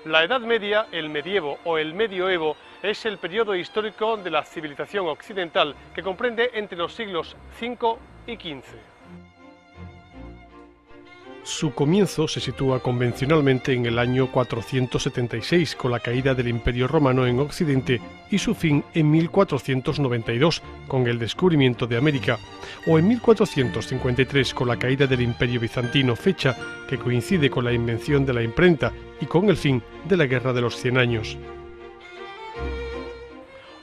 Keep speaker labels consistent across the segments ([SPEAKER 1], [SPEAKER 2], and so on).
[SPEAKER 1] La Edad Media, el medievo o el medioevo es el periodo histórico de la civilización occidental que comprende entre los siglos V y XV. Su comienzo se sitúa convencionalmente en el año 476 con la caída del Imperio Romano en Occidente y su fin en 1492 con el descubrimiento de América, o en 1453 con la caída del Imperio Bizantino, fecha que coincide con la invención de la imprenta y con el fin de la Guerra de los 100 años.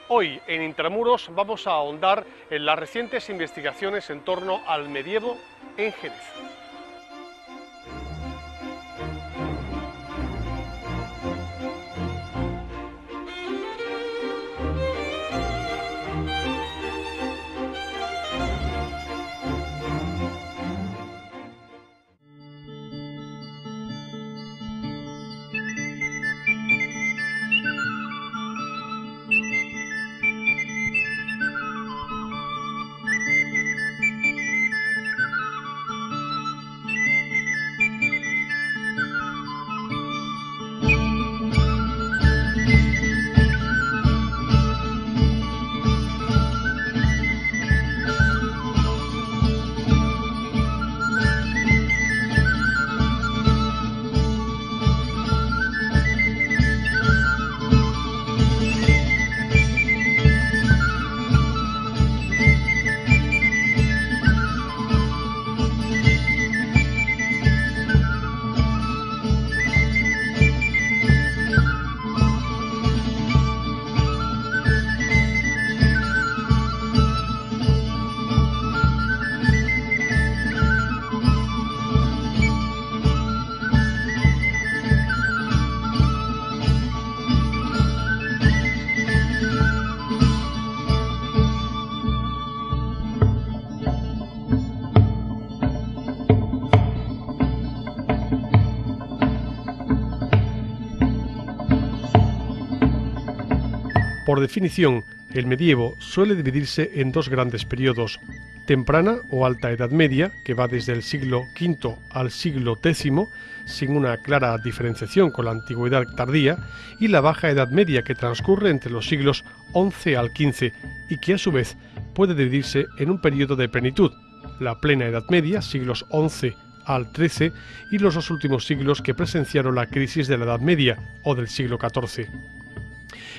[SPEAKER 1] Hoy en Intramuros vamos a ahondar en las recientes investigaciones en torno al medievo en Jerez. Por definición, el medievo suele dividirse en dos grandes periodos: temprana o alta Edad Media, que va desde el siglo V al siglo X, sin una clara diferenciación con la antigüedad tardía, y la baja Edad Media, que transcurre entre los siglos XI al XV y que a su vez puede dividirse en un periodo de plenitud: la plena Edad Media, siglos XI al XIII, y los dos últimos siglos que presenciaron la crisis de la Edad Media o del siglo XIV.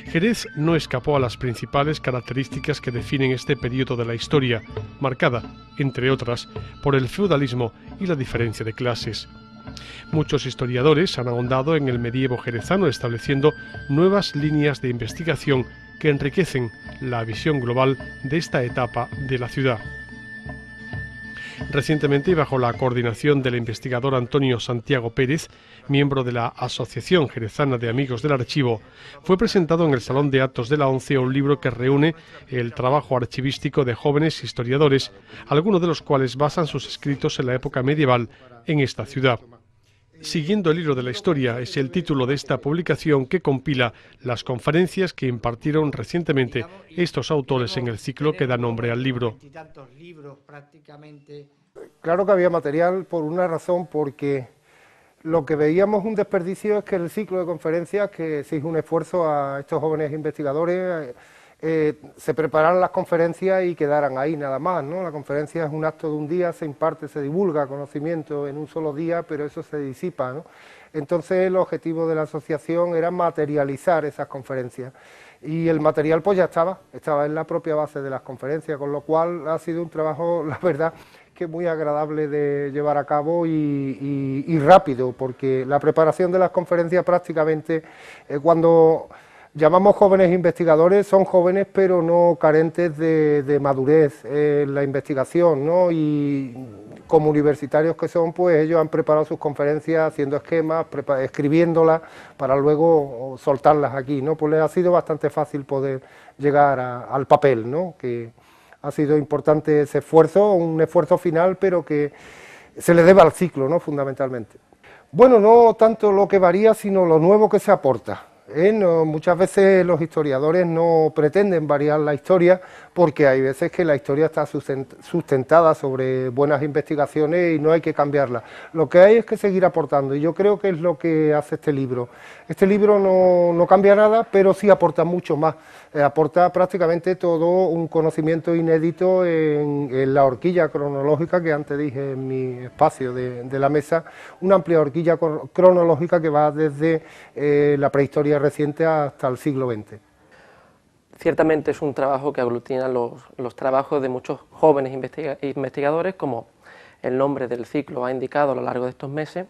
[SPEAKER 1] Jerez no escapó a las principales características que definen este periodo de la historia, marcada, entre otras, por el feudalismo y la diferencia de clases. Muchos historiadores han ahondado en el medievo jerezano, estableciendo nuevas líneas de investigación que enriquecen la visión global de esta etapa de la ciudad. Recientemente, y bajo la coordinación del investigador Antonio Santiago Pérez, miembro de la Asociación Jerezana de Amigos del Archivo, fue presentado en el Salón de Actos de la ONCE un libro que reúne el trabajo archivístico de jóvenes historiadores, algunos de los cuales basan sus escritos en la época medieval en esta ciudad. Siguiendo el hilo de la historia es el título de esta publicación, que compila las conferencias que impartieron recientemente estos autores en el ciclo que da nombre al libro.
[SPEAKER 2] Claro que había material por una razón, porque lo que veíamos un desperdicio es que el ciclo de conferencias, que se hizo un esfuerzo a estos jóvenes investigadores, se prepararan las conferencias y quedaran ahí nada más, ¿no? La conferencia es un acto de un día, se imparte, se divulga conocimiento en un solo día, pero eso se disipa, ¿no? Entonces el objetivo de la asociación era materializar esas conferencias, y el material pues ya estaba en la propia base de las conferencias, con lo cual ha sido un trabajo, la verdad, que muy agradable de llevar a cabo y rápido, porque la preparación de las conferencias prácticamente, cuando llamamos jóvenes investigadores, son jóvenes pero no carentes de madurez en la investigación, ¿no? Y como universitarios que son, pues ellos han preparado sus conferencias haciendo esquemas, escribiéndolas para luego soltarlas aquí, ¿no? Pues les ha sido bastante fácil poder llegar al papel, ¿no? Que ha sido importante ese esfuerzo, un esfuerzo final, pero que se le debe al ciclo, ¿no? Fundamentalmente. Bueno, no tanto lo que varía, sino lo nuevo que se aporta. Muchas veces los historiadores no pretenden variar la historia porque hay veces que la historia está sustentada sobre buenas investigaciones y no hay que cambiarla. Lo que hay es que seguir aportando y yo creo que es lo que hace este libro. Este libro no cambia nada, pero sí aporta mucho más. Aporta prácticamente todo un conocimiento inédito en la horquilla cronológica que antes dije en mi espacio de la mesa, una amplia horquilla cronológica que va desde la prehistoria reciente hasta el siglo XX.
[SPEAKER 3] Ciertamente es un trabajo que aglutina los trabajos de muchos jóvenes investigadores, como el nombre del ciclo ha indicado a lo largo de estos meses,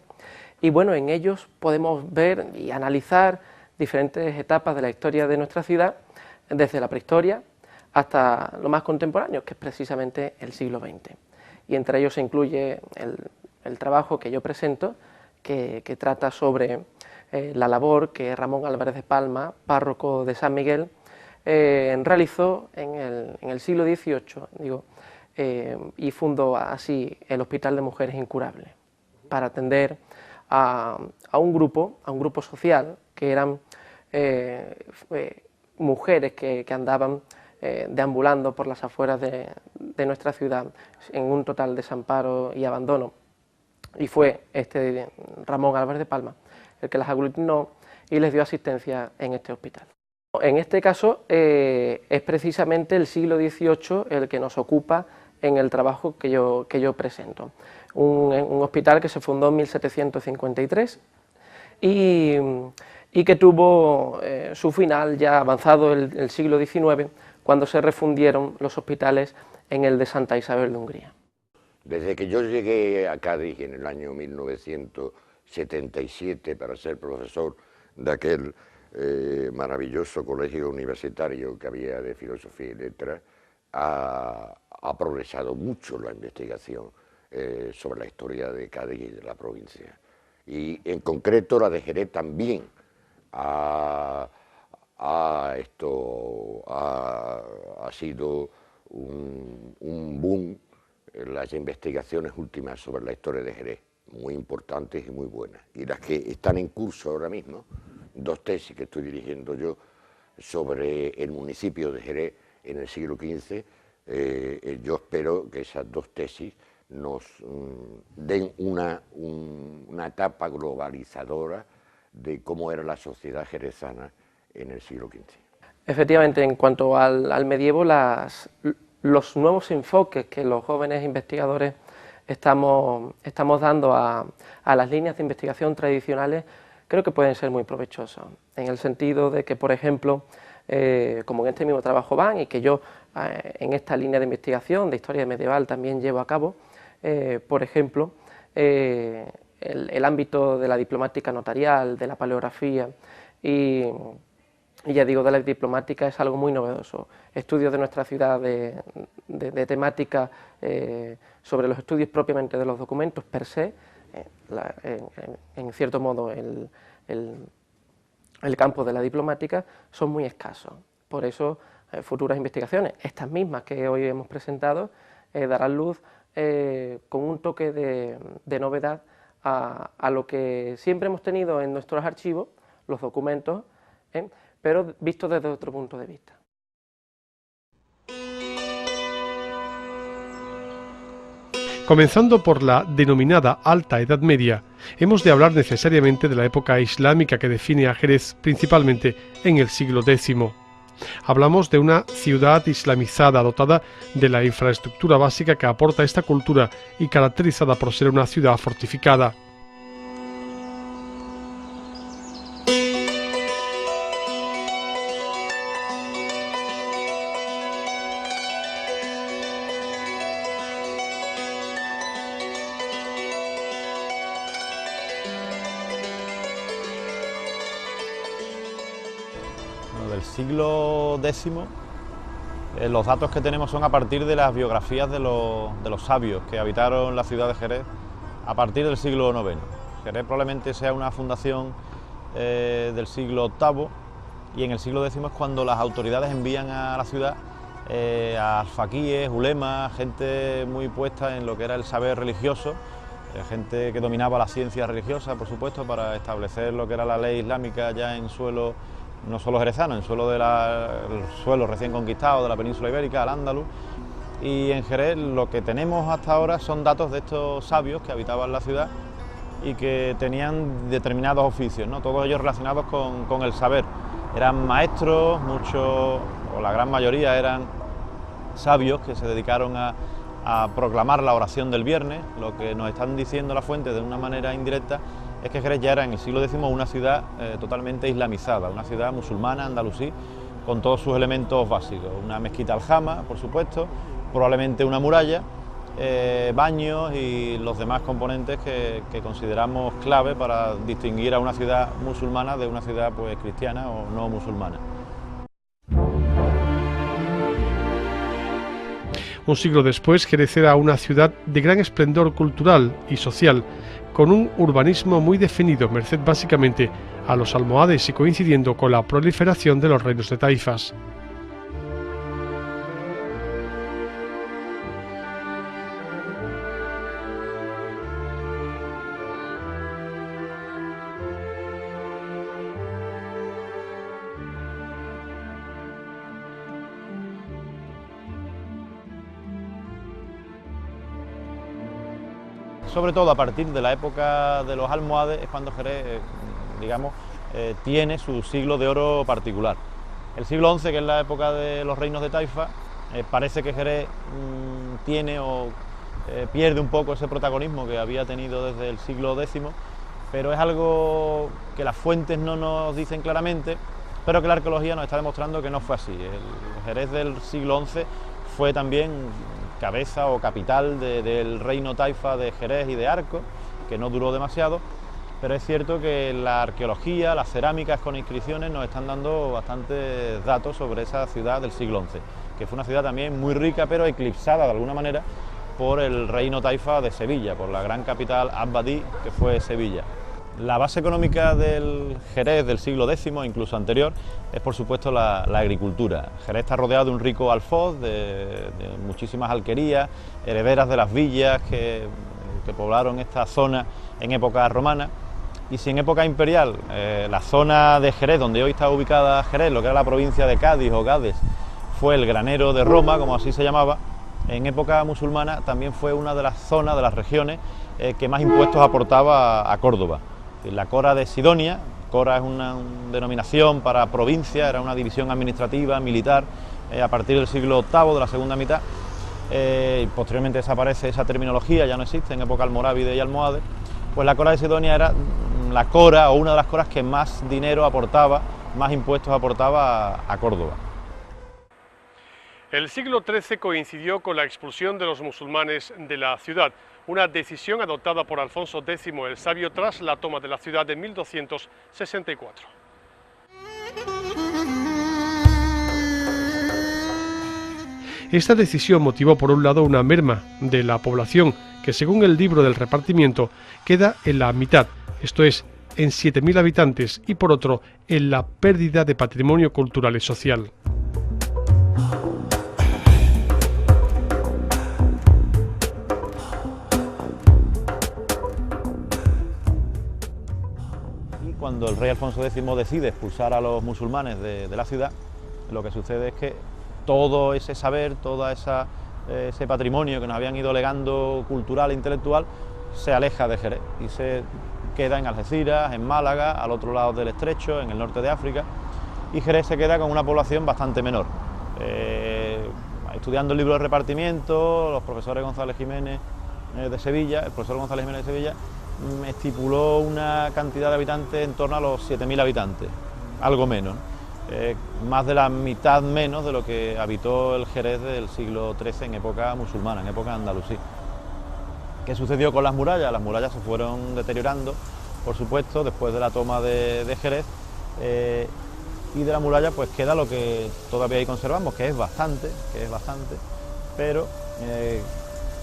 [SPEAKER 3] y bueno, en ellos podemos ver y analizar diferentes etapas de la historia de nuestra ciudad, desde la prehistoria hasta lo más contemporáneo, que es precisamente el siglo XX. Y entre ellos se incluye el trabajo que yo presento, que trata sobre la labor que Ramón Álvarez de Palma, párroco de San Miguel, realizó en el siglo XVIII, y fundó así el Hospital de Mujeres Incurables, para atender a un grupo social que eran mujeres que andaban deambulando por las afueras de nuestra ciudad en un total desamparo y abandono, y fue Ramón Álvarez de Palma el que las aglutinó y les dio asistencia en este hospital. En este caso es precisamente el siglo XVIII el que nos ocupa en el trabajo que yo presento. Un hospital que se fundó en 1753 y que tuvo su final ya avanzado el siglo XIX, cuando se refundieron los hospitales en el de Santa Isabel de Hungría.
[SPEAKER 4] Desde que yo llegué a Cádiz en el año 1977 para ser profesor de aquel maravilloso colegio universitario que había de Filosofía y Letras, ha progresado mucho la investigación sobre la historia de Cádiz y de la provincia. Y en concreto la de Jerez también ha sido un boom en las investigaciones últimas sobre la historia de Jerez, muy importantes y muy buenas. Y las que están en curso ahora mismo, dos tesis que estoy dirigiendo yo sobre el municipio de Jerez en el siglo XV, yo espero que esas dos tesis nos den una etapa globalizadora de cómo era la sociedad jerezana en el siglo XV.
[SPEAKER 3] Efectivamente, en cuanto al medievo, los nuevos enfoques que los jóvenes investigadores estamos dando a las líneas de investigación tradicionales, creo que pueden ser muy provechosos, en el sentido de que, por ejemplo, como en este mismo trabajo van, y que yo en esta línea de investigación de historia medieval también llevo a cabo, por ejemplo, el ámbito de la diplomática notarial, de la paleografía y ya digo, de la diplomática es algo muy novedoso. Estudios de nuestra ciudad de temática sobre los estudios propiamente de los documentos per se, en cierto modo el campo de la diplomática, son muy escasos. Por eso futuras investigaciones, estas mismas que hoy hemos presentado, darán luz con un toque de novedad a lo que siempre hemos tenido en nuestros archivos, los documentos, pero visto desde otro punto de vista.
[SPEAKER 1] Comenzando por la denominada Alta Edad Media, hemos de hablar necesariamente de la época islámica que define a Jerez principalmente en el siglo X. Hablamos de una ciudad islamizada dotada de la infraestructura básica que aporta esta cultura y caracterizada por ser una ciudad fortificada.
[SPEAKER 5] Del siglo X, los datos que tenemos son a partir de las biografías de los sabios que habitaron la ciudad de Jerez a partir del siglo IX. Jerez probablemente sea una fundación del siglo VIII, y en el siglo X es cuando las autoridades envían a la ciudad a faquíes, ulemas, gente muy puesta en lo que era el saber religioso, gente que dominaba la ciencia religiosa, por supuesto, para establecer lo que era la ley islámica ya en suelo, no solo jerezano, en suelo el suelo recién conquistado de la península ibérica, al Andaluz. Y en Jerez lo que tenemos hasta ahora son datos de estos sabios que habitaban la ciudad y que tenían determinados oficios, ¿no? Todos ellos relacionados con el saber. Eran maestros, muchos, o la gran mayoría eran sabios que se dedicaron a proclamar la oración del viernes. Lo que nos están diciendo la fuente de una manera indirecta es que Jerez ya era en el siglo X una ciudad totalmente islamizada, una ciudad musulmana, andalusí, con todos sus elementos básicos. Una mezquita aljama, por supuesto, probablemente una muralla, baños y los demás componentes que consideramos clave para distinguir a una ciudad musulmana de una ciudad pues cristiana o no musulmana.
[SPEAKER 1] Un siglo después, Jerez era una ciudad de gran esplendor cultural y social, con un urbanismo muy definido, merced básicamente a los almohades y coincidiendo con la proliferación de los reinos de taifas.
[SPEAKER 5] Sobre todo a partir de la época de los almohades es cuando Jerez, digamos, tiene su siglo de oro particular. El siglo XI, que es la época de los reinos de taifa, parece que Jerez tiene o pierde un poco ese protagonismo que había tenido desde el siglo X, pero es algo que las fuentes no nos dicen claramente, pero que la arqueología nos está demostrando que no fue así. El Jerez del siglo XI fue también cabeza o capital del reino taifa de Jerez y de Arcos, que no duró demasiado, pero es cierto que la arqueología, las cerámicas con inscripciones nos están dando bastantes datos sobre esa ciudad del siglo XI, que fue una ciudad también muy rica, pero eclipsada de alguna manera por el reino taifa de Sevilla, por la gran capital abbadí que fue Sevilla. La base económica del Jerez del siglo X, incluso anterior, es por supuesto la agricultura. Jerez está rodeado de un rico alfoz, de muchísimas alquerías, herederas de las villas que poblaron esta zona en época romana. Y si en época imperial la zona de Jerez, donde hoy está ubicada Jerez, lo que era la provincia de Cádiz o Gades, fue el granero de Roma, como así se llamaba, en época musulmana también fue una de las zonas, de las regiones que más impuestos aportaba a Córdoba. La Cora de Sidonia, Cora es una denominación para provincia, era una división administrativa, militar, a partir del siglo VIII, de la segunda mitad. Posteriormente desaparece esa terminología, ya no existe, en época almorávide y almohade. Pues la Cora de Sidonia era la cora o una de las coras que más dinero aportaba, más impuestos aportaba a Córdoba.
[SPEAKER 1] El siglo XIII coincidió con la expulsión de los musulmanes de la ciudad, una decisión adoptada por Alfonso X el Sabio tras la toma de la ciudad en 1264. Esta decisión motivó por un lado una merma de la población que, según el libro del repartimiento, queda en la mitad, esto es, en 7.000 habitantes, y por otro, en la pérdida de patrimonio cultural y social.
[SPEAKER 5] Cuando el rey Alfonso X decide expulsar a los musulmanes de la ciudad, lo que sucede es que todo ese saber, todo ese patrimonio que nos habían ido legando cultural e intelectual, se aleja de Jerez y se queda en Algeciras, en Málaga, al otro lado del estrecho, en el norte de África, y Jerez se queda con una población bastante menor. Estudiando el libro de repartimiento, los profesores González Jiménez de Sevilla, el profesor González Jiménez de Sevilla, estipuló una cantidad de habitantes en torno a los 7.000 habitantes, algo menos, más de la mitad menos de lo que habitó el Jerez del siglo XIII en época musulmana, en época andalusí. ¿Qué sucedió con las murallas? Las murallas se fueron deteriorando, por supuesto, después de la toma de Jerez, y de la muralla pues queda lo que todavía ahí conservamos, que es bastante, pero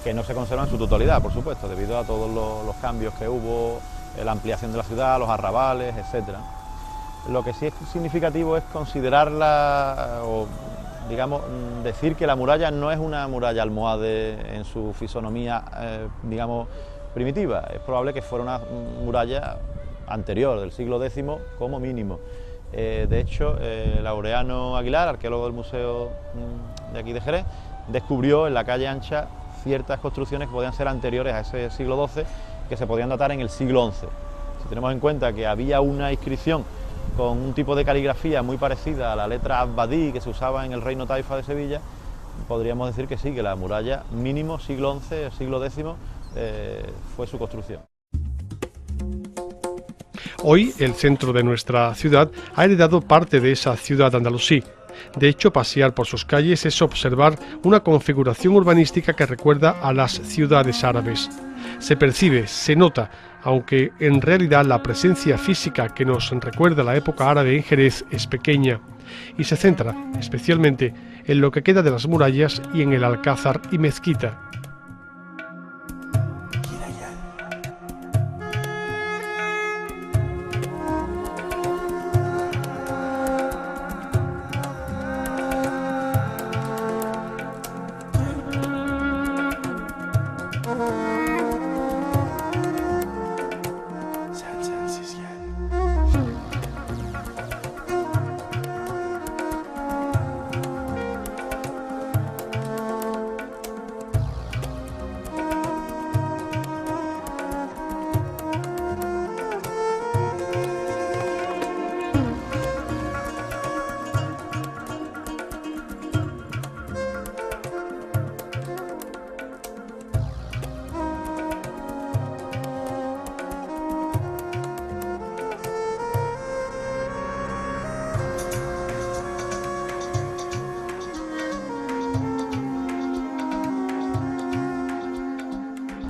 [SPEAKER 5] que no se conserva en su totalidad, por supuesto, debido a todos los cambios que hubo, la ampliación de la ciudad, los arrabales, etc. Lo que sí es significativo es considerarla, o digamos, decir que la muralla no es una muralla almohade en su fisonomía, digamos, primitiva. Es probable que fuera una muralla anterior, del siglo X como mínimo. De hecho, Laureano Aguilar, arqueólogo del Museo de aquí de Jerez, descubrió en la calle Ancha ciertas construcciones que podían ser anteriores a ese siglo XII, que se podían datar en el siglo XI. Si tenemos en cuenta que había una inscripción con un tipo de caligrafía muy parecida a la letra Abadí que se usaba en el Reino Taifa de Sevilla, podríamos decir que sí, que la muralla mínimo siglo XI, siglo X fue su construcción.
[SPEAKER 1] Hoy el centro de nuestra ciudad ha heredado parte de esa ciudad andalusí. De hecho, pasear por sus calles es observar una configuración urbanística que recuerda a las ciudades árabes. Se percibe, se nota, aunque en realidad la presencia física que nos recuerda la época árabe en Jerez es pequeña, y se centra especialmente en lo que queda de las murallas y en el alcázar y mezquita.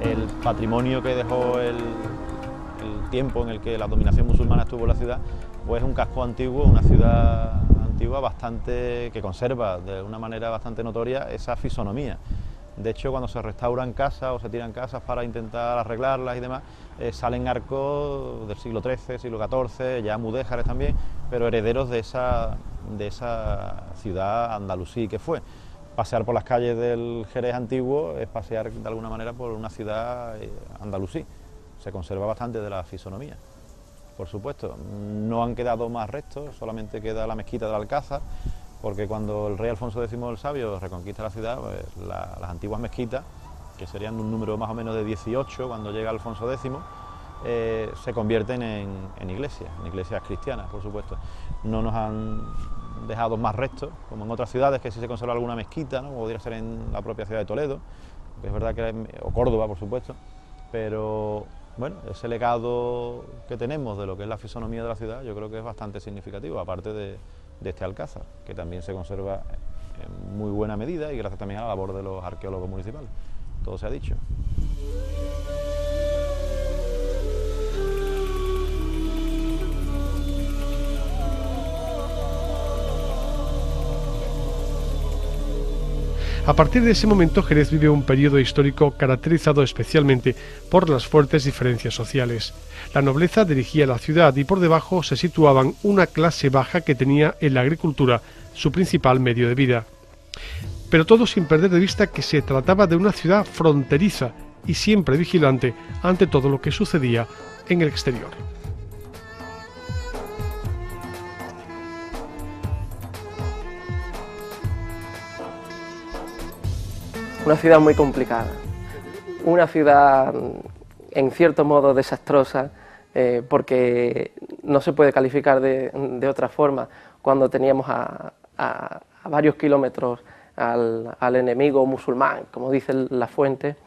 [SPEAKER 5] El patrimonio que dejó el tiempo en el que la dominación musulmana estuvo en la ciudad, pues es un casco antiguo, una ciudad antigua bastante que conserva de una manera bastante notoria esa fisonomía. De hecho, cuando se restauran casas o se tiran casas para intentar arreglarlas y demás, salen arcos del siglo XIII, siglo XIV, ya mudéjares también, pero herederos de esa ciudad andalusí que fue. Pasear por las calles del Jerez antiguo es pasear de alguna manera por una ciudad andalusí. Se conserva bastante de la fisonomía, por supuesto. No han quedado más restos, solamente queda la mezquita del Alcázar, porque cuando el rey Alfonso X el Sabio reconquista la ciudad, pues las antiguas mezquitas, que serían de un número más o menos de 18 cuando llega Alfonso X, se convierten en iglesias cristianas, por supuesto. No nos han dejado más restos, como en otras ciudades que sí se conserva alguna mezquita, ¿no? Como podría ser en la propia ciudad de Toledo, que es verdad que o Córdoba, por supuesto, pero bueno, ese legado que tenemos de lo que es la fisonomía de la ciudad, yo creo que es bastante significativo, aparte de este alcázar, que también se conserva en muy buena medida y gracias también a la labor de los arqueólogos municipales. Todo se ha dicho.
[SPEAKER 1] A partir de ese momento, Jerez vive un periodo histórico caracterizado especialmente por las fuertes diferencias sociales. La nobleza dirigía la ciudad y por debajo se situaban una clase baja que tenía en la agricultura su principal medio de vida. Pero todo sin perder de vista que se trataba de una ciudad fronteriza y siempre vigilante ante todo lo que sucedía en el exterior.
[SPEAKER 3] Una ciudad muy complicada, una ciudad en cierto modo desastrosa, porque no se puede calificar de otra forma cuando teníamos a varios kilómetros al enemigo musulmán, como dice la fuente,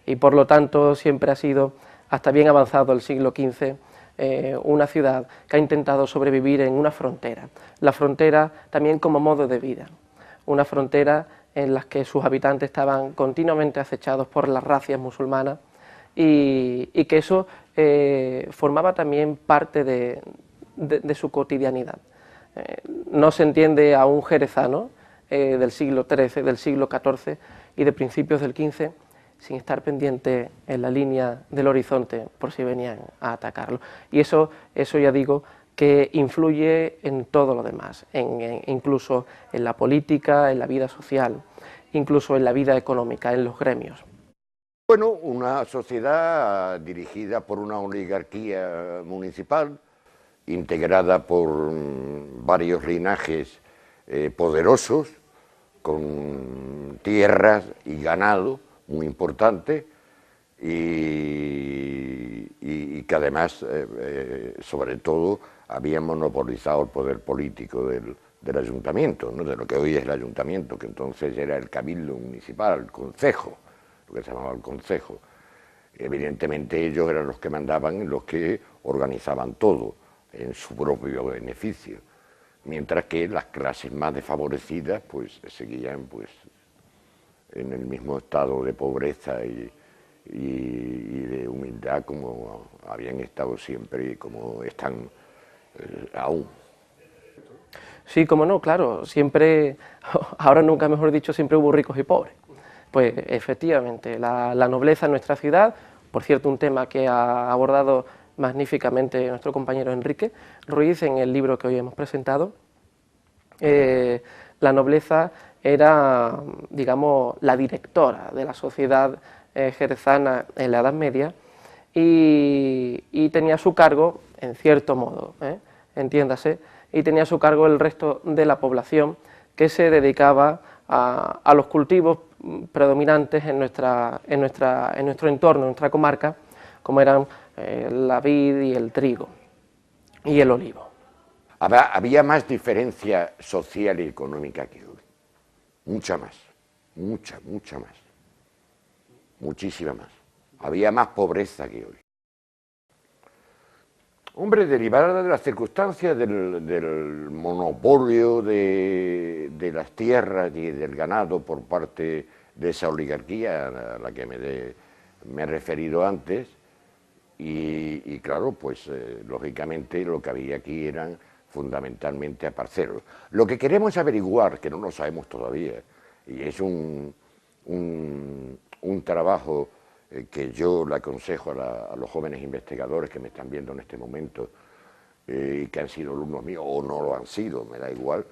[SPEAKER 3] y por lo tanto siempre ha sido, hasta bien avanzado el siglo XV, una ciudad que ha intentado sobrevivir en una frontera, la frontera también como modo de vida, una frontera en las que sus habitantes estaban continuamente acechados por las razias musulmanas y que eso formaba también parte de su cotidianidad. No se entiende a un jerezano del siglo XIII, del siglo XIV y de principios del XV sin estar pendiente en la línea del horizonte por si venían a atacarlo. Y eso ya digo, que influye en todo lo demás, incluso en la política, en la vida social, incluso en la vida económica, en los gremios.
[SPEAKER 4] Bueno, una sociedad dirigida por una oligarquía municipal, integrada por varios linajes poderosos, con tierras y ganado muy importante, y que además, sobre todo, había monopolizado el poder político del ayuntamiento, ¿no? De lo que hoy es el ayuntamiento, que entonces era el cabildo municipal, el concejo, lo que se llamaba el concejo. Evidentemente ellos eran los que mandaban, los que organizaban todo en su propio beneficio, mientras que las clases más desfavorecidas pues seguían pues en el mismo estado de pobreza y de humildad como habían estado siempre y como están aún.
[SPEAKER 3] Sí, como no, claro, siempre, ahora nunca mejor dicho, siempre hubo ricos y pobres. Pues efectivamente, la nobleza en nuestra ciudad, por cierto, un tema que ha abordado magníficamente nuestro compañero Enrique Ruiz en el libro que hoy hemos presentado. La nobleza era, digamos, la directora de la sociedad jerezana en la Edad Media y tenía a su cargo, en cierto modo, entiéndase, y tenía a su cargo el resto de la población que se dedicaba a los cultivos predominantes en nuestro entorno, en nuestra comarca, como eran la vid y el trigo y el olivo.
[SPEAKER 4] Había más diferencia social y económica que hoy, mucha más, mucha más, muchísima más. Había más pobreza que hoy. Hombre, derivada de las circunstancias del monopolio de las tierras y del ganado por parte de esa oligarquía a la que me he referido antes, y claro, pues lógicamente lo que había aquí eran fundamentalmente aparceros. Lo que queremos averiguar, que no lo sabemos todavía, y es un trabajo que yo le aconsejo a los jóvenes investigadores que me están viendo en este momento y que han sido alumnos míos o no lo han sido, me da igual,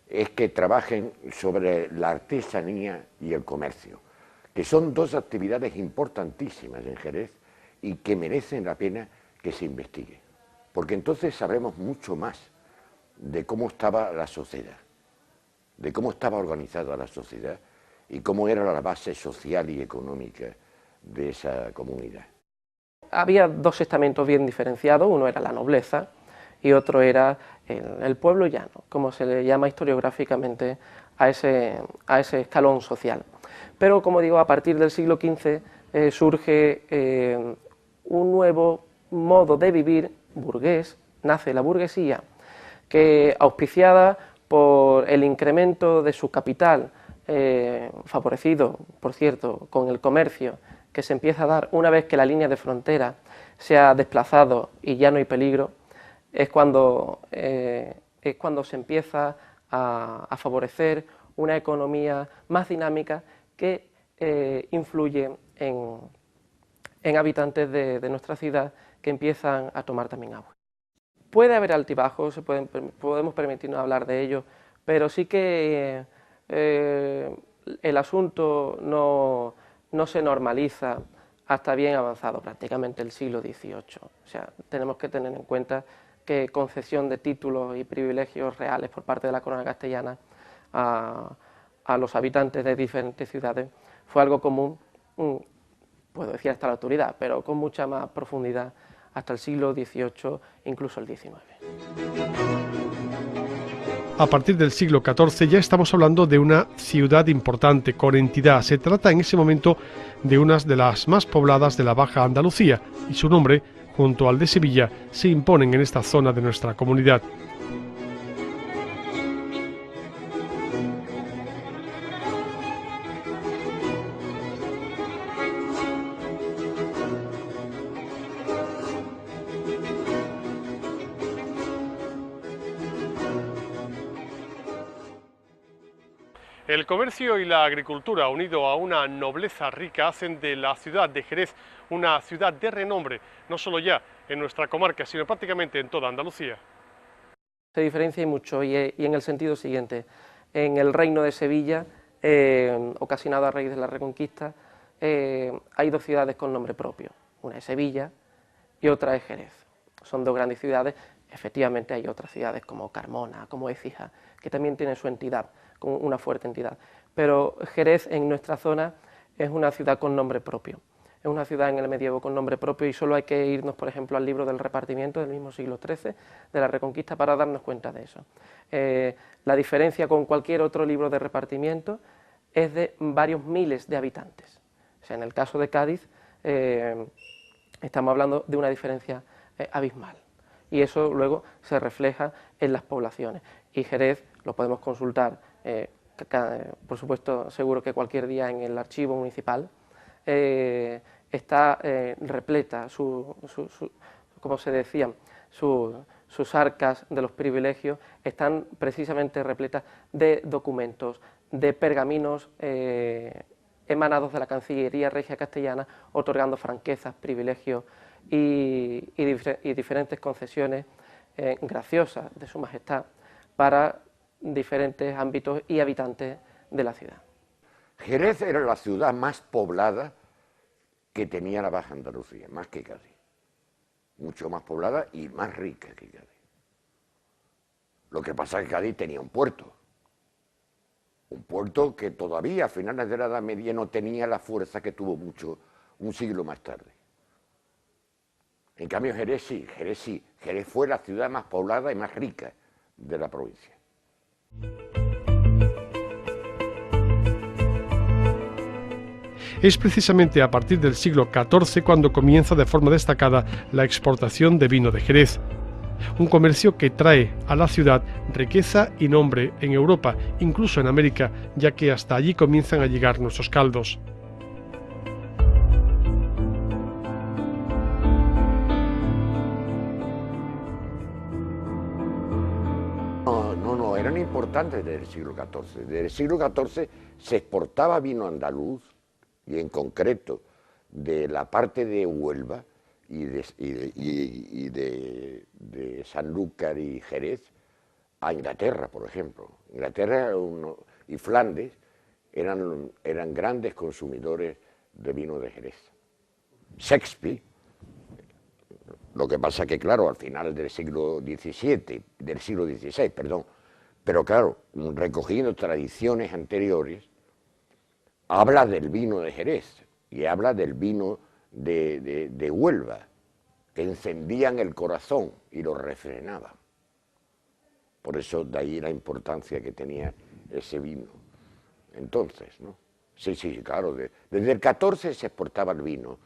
[SPEAKER 4] es que trabajen sobre la artesanía y el comercio, que son dos actividades importantísimas en Jerez y que merecen la pena que se investigue, porque entonces sabremos mucho más de cómo estaba la sociedad, de cómo estaba organizada la sociedad y cómo era la base social y económica de esa comunidad.
[SPEAKER 3] Había dos estamentos bien diferenciados, uno era la nobleza y otro era el pueblo llano, como se le llama historiográficamente a ese escalón social. Pero, como digo, a partir del siglo XV surge un nuevo modo de vivir burgués, nace la burguesía, que auspiciada por el incremento de su capital, favorecido, por cierto, con el comercio, que se empieza a dar una vez que la línea de frontera se ha desplazado y ya no hay peligro, es cuando se empieza a favorecer una economía más dinámica que influye en habitantes de nuestra ciudad que empiezan a tomar también agua. Puede haber altibajos, podemos permitirnos hablar de ello, pero sí que el asunto no se normaliza hasta bien avanzado prácticamente el siglo XVIII. O sea, tenemos que tener en cuenta que concesión de títulos y privilegios reales por parte de la corona castellana a los habitantes de diferentes ciudades fue algo común, puedo decir hasta la actualidad, pero con mucha más profundidad hasta el siglo XVIII, incluso el XIX.
[SPEAKER 1] A partir del siglo XIV ya estamos hablando de una ciudad importante, con entidad. Se trata en ese momento de una de las más pobladas de la Baja Andalucía y su nombre, junto al de Sevilla, se imponen en esta zona de nuestra comunidad. El comercio y la agricultura, unido a una nobleza rica, hacen de la ciudad de Jerez una ciudad de renombre, no solo ya en nuestra comarca, sino prácticamente en toda Andalucía.
[SPEAKER 3] Se diferencia mucho y en el sentido siguiente. En el reino de Sevilla, ocasionado a raíz de la Reconquista, hay dos ciudades con nombre propio, una es Sevilla y otra es Jerez. Son dos grandes ciudades. Efectivamente hay otras ciudades como Carmona, como Écija, que también tienen su entidad, con una fuerte entidad, pero Jerez en nuestra zona es una ciudad con nombre propio. Es una ciudad en el medievo con nombre propio y solo hay que irnos, por ejemplo, al libro del repartimiento del mismo siglo XIII, de la Reconquista, para darnos cuenta de eso. La diferencia con cualquier otro libro de repartimiento es de varios miles de habitantes. O sea, en el caso de Cádiz estamos hablando de una diferencia abismal y eso luego se refleja en las poblaciones. Y Jerez lo podemos consultar, por supuesto, seguro que cualquier día en el archivo municipal. Está repleta, como se decía, sus arcas de los privilegios están precisamente repletas de documentos, de pergaminos emanados de la Cancillería Regia Castellana, otorgando franquezas, privilegios y diferentes concesiones graciosas de su majestad para diferentes ámbitos y habitantes de la ciudad.
[SPEAKER 4] Jerez era la ciudad más poblada que tenía la Baja Andalucía, más que Cádiz. Mucho más poblada y más rica que Cádiz. Lo que pasa es que Cádiz tenía un puerto que todavía a finales de la Edad Media no tenía la fuerza que tuvo un siglo más tarde. En cambio Jerez sí, Jerez fue la ciudad más poblada y más rica de la provincia.
[SPEAKER 1] Es precisamente a partir del siglo XIV cuando comienza de forma destacada la exportación de vino de Jerez, un comercio que trae a la ciudad riqueza y nombre en Europa, incluso en América, ya que hasta allí comienzan a llegar nuestros caldos.
[SPEAKER 4] No, eran importantes desde el siglo XIV. Desde el siglo XIV se exportaba vino andaluz, y en concreto de la parte de Huelva y de Sanlúcar y Jerez a Inglaterra, por ejemplo. Inglaterra y Flandes eran grandes consumidores de vino de Jerez. Shakespeare, lo que pasa que, claro, al final del siglo XVI, pero claro, recogiendo tradiciones anteriores, habla del vino de Jerez y habla del vino de Huelva, que encendían el corazón y lo refrenaban. Por eso de ahí la importancia que tenía ese vino. Entonces, ¿no? Sí, claro, desde el XIV se exportaba el vino.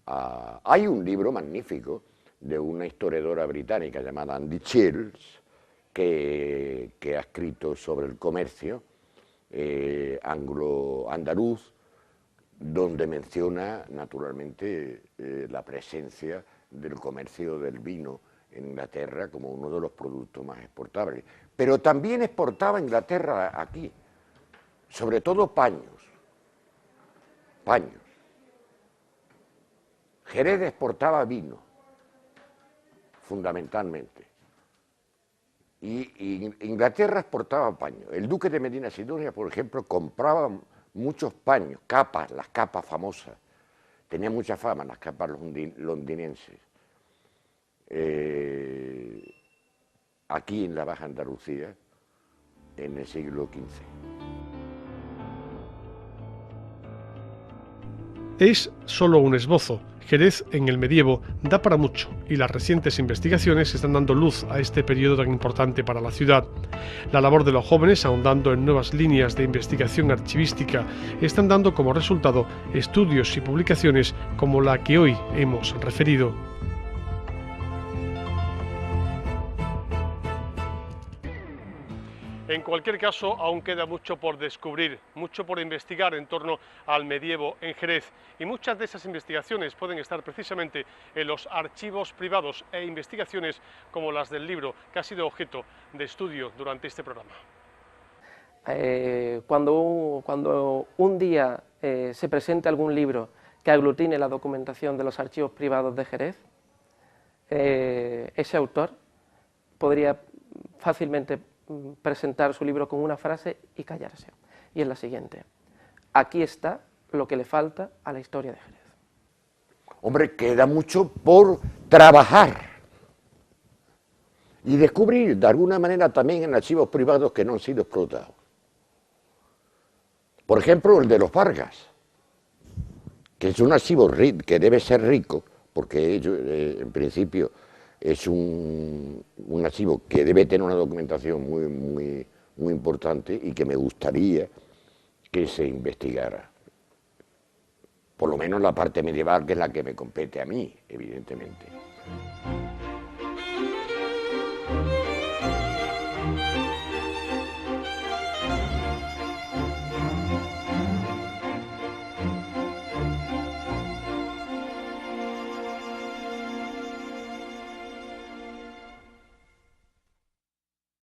[SPEAKER 4] Hay un libro magnífico de una historiadora británica llamada Andy Childs, que ha escrito sobre el comercio anglo-andaluz, donde menciona naturalmente la presencia del comercio del vino en Inglaterra como uno de los productos más exportables. Pero también exportaba Inglaterra aquí, sobre todo paños. Jerez exportaba vino, fundamentalmente. Y Inglaterra exportaba paños. El duque de Medina Sidonia, por ejemplo, compraba muchos paños, capas, las capas famosas. Tenía mucha fama las capas londinenses. Aquí en la Baja Andalucía, en el siglo XV.
[SPEAKER 1] Es solo un esbozo. Jerez en el medievo da para mucho y las recientes investigaciones están dando luz a este periodo tan importante para la ciudad. La labor de los jóvenes, ahondando en nuevas líneas de investigación archivística, están dando como resultado estudios y publicaciones como la que hoy hemos referido. En cualquier caso, aún queda mucho por descubrir, mucho por investigar en torno al medievo en Jerez, y muchas de esas investigaciones pueden estar precisamente en los archivos privados e investigaciones como las del libro que ha sido objeto de estudio durante este programa.
[SPEAKER 3] Cuando un día se presente algún libro que aglutine la documentación de los archivos privados de Jerez, ese autor podría fácilmente presentar su libro con una frase y callarse. Y es la siguiente: aquí está lo que le falta a la historia de Jerez.
[SPEAKER 4] Hombre, queda mucho por trabajar y descubrir de alguna manera también en archivos privados que no han sido explotados. Por ejemplo, el de los Vargas, que es un archivo que debe ser rico, porque en principio es un archivo que debe tener una documentación muy importante y que me gustaría que se investigara. Por lo menos la parte medieval, que es la que me compete a mí, evidentemente.